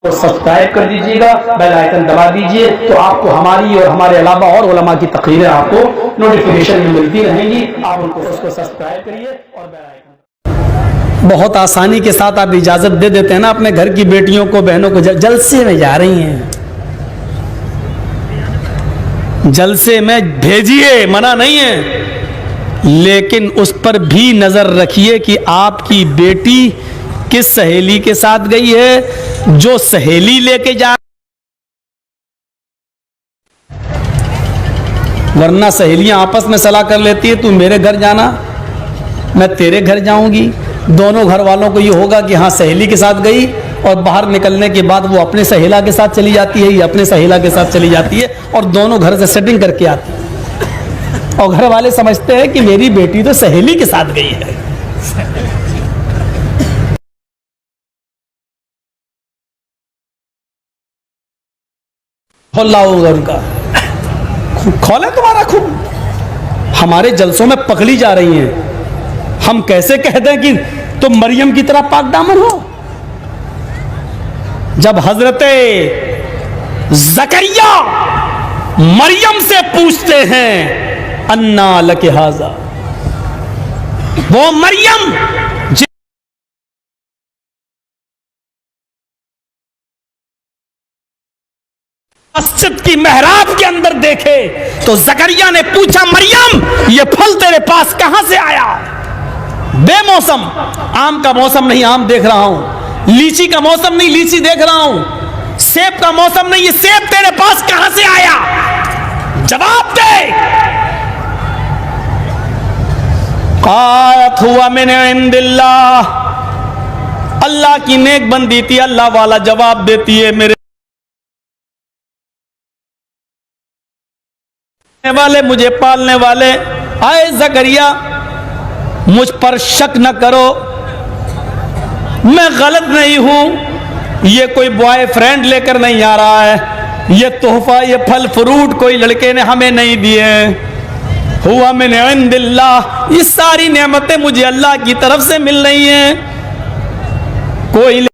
तो सब्सक्राइब कर दीजिएगा, बेल आइकन दबा दीजिए, तो आपको हमारी और हमारे अलावा और उलमा की तकरीरें आपको नोटिफिकेशन में मिलती रहेंगी। आप उनको उसको सब्सक्राइब करिए और बेल आइकन। बहुत आसानी के साथ आप इजाजत दे देते हैं ना अपने घर की बेटियों को, बहनों को, जलसे में जा रही हैं, जलसे में भेजिए, मना नहीं है, लेकिन उस पर भी नजर रखिए कि आपकी बेटी किस सहेली के साथ गई है। जो सहेली लेके जा, वरना सहेलियां आपस में सलाह कर लेती है, तू मेरे घर जाना, मैं तेरे घर जाऊंगी। दोनों घर वालों को ये होगा कि हाँ सहेली के साथ गई, और बाहर निकलने के बाद वो अपने सहेला के साथ चली जाती है, ये अपने सहेला के साथ चली जाती है, और दोनों घर से सेटिंग करके आती है, और घर वाले समझते हैं कि मेरी बेटी तो सहेली के साथ गई है। उनका खोले तुम्हारा खूब, हमारे जलसों में पकड़ी जा रही हैं। हम कैसे कह दें कि तुम मरियम की तरह पाक दामन हो, जब हजरते ज़करिया मरियम से पूछते हैं अन्ना लके हाजा, वो मरियम मस्जिद की मेहराब के अंदर देखे तो ज़करिया ने पूछा, मरियम ये फल तेरे पास कहां से आया? बेमौसम, आम का मौसम नहीं, आम देख रहा हूं, लीची का मौसम नहीं, लीची देख रहा हूं, सेब का मौसम नहीं, ये सेब तेरे पास कहां से आया? जवाब दे। कात हुआ मैंने इंदिल्लाह, अल्लाह की नेक बंदी थी, अल्लाह वाला जवाब देती है, मेरे वाले, मुझे पालने वाले, आए ज़करिया मुझ पर शक न करो, मैं गलत नहीं हूं, ये कोई बॉयफ्रेंड लेकर नहीं आ रहा है, ये तोहफा, ये फल फ्रूट कोई लड़के ने हमें नहीं दिए, हुआ मैंने इंदिल्लाह, ये सारी नेमतें मुझे अल्लाह की तरफ से मिल रही हैं। कोई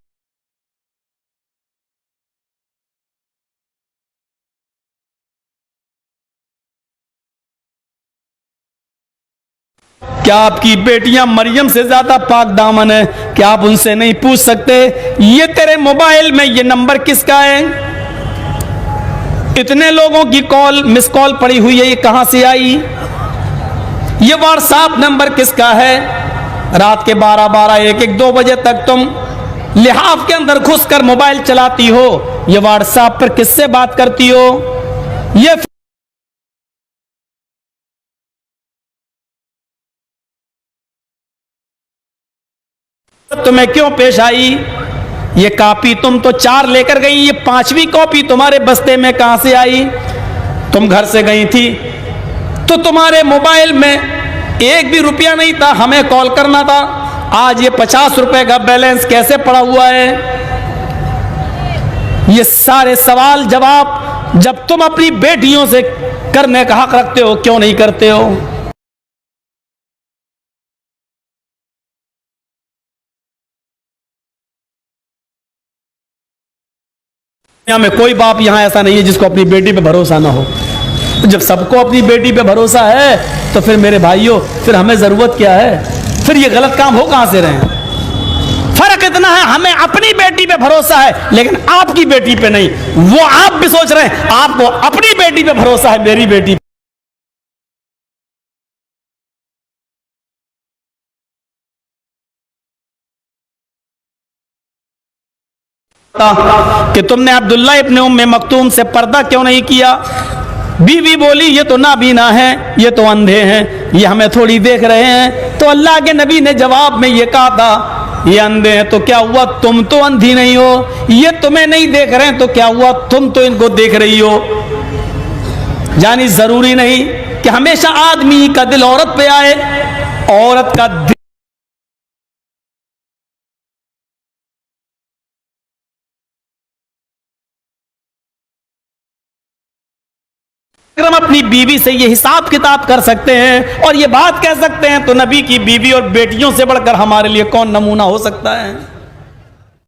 क्या आपकी बेटियां मरियम से ज्यादा पाक दामन है? क्या आप उनसे नहीं पूछ सकते ये तेरे मोबाइल में ये नंबर किसका है? इतने लोगों की कॉल, मिस कॉल पड़ी हुई है, ये कहां से आई? ये व्हाट्सएप नंबर किसका है? रात के 12-12, 1-1, 2 बजे तक तुम लिहाफ के अंदर घुसकर मोबाइल चलाती हो, ये व्हाट्सएप पर किससे बात करती हो? ये तुम्हें क्यों पेश आई? ये कॉपी तुम तो 4 लेकर गई, ये 5वीं कॉपी तुम्हारे बस्ते में कहां से आई? तुम घर से गई थी तो तुम्हारे मोबाइल में 1 भी रुपया नहीं था, हमें कॉल करना था, आज ये 50 रुपए का बैलेंस कैसे पड़ा हुआ है? ये सारे सवाल जवाब जब तुम अपनी बेटियों से करने का हक रखते हो, क्यों नहीं करते हो? में कोई बाप यहां ऐसा नहीं है जिसको अपनी बेटी पे भरोसा ना हो। जब सबको अपनी बेटी पे भरोसा है तो फिर मेरे भाइयों, फिर हमें जरूरत क्या है? फिर ये गलत काम हो कहां से रहे हैं? फर्क इतना है, हमें अपनी बेटी पे भरोसा है लेकिन आपकी बेटी पे नहीं। वो आप भी सोच रहे हैं आपको अपनी बेटी पे भरोसा है, मेरी बेटी पे कि तुमने अब्दुल्ला इब्न उम्मे मक्तूम से पर्दा क्यों नहीं किया? बीवी बोली ये तो नाबीना है, ये तो अंधे हैं, ये हमें थोड़ी देख रहे हैं। तो अल्लाह के नबी ने जवाब में ये कहा था, ये अंधे हैं तो क्या हुआ, तुम तो अंधी नहीं हो? ये तुम्हें नहीं देख रहे हैं तो क्या हुआ, तुम तो इनको देख रही हो। यानी जरूरी नहीं कि हमेशा आदमी का दिल औरत पे आए, औरत का दिल हम अपनी बीवी से ये हिसाब किताब कर सकते हैं और ये बात कह सकते हैं तो नबी की बीवी और बेटियों से बढ़कर हमारे लिए कौन नमूना हो सकता है?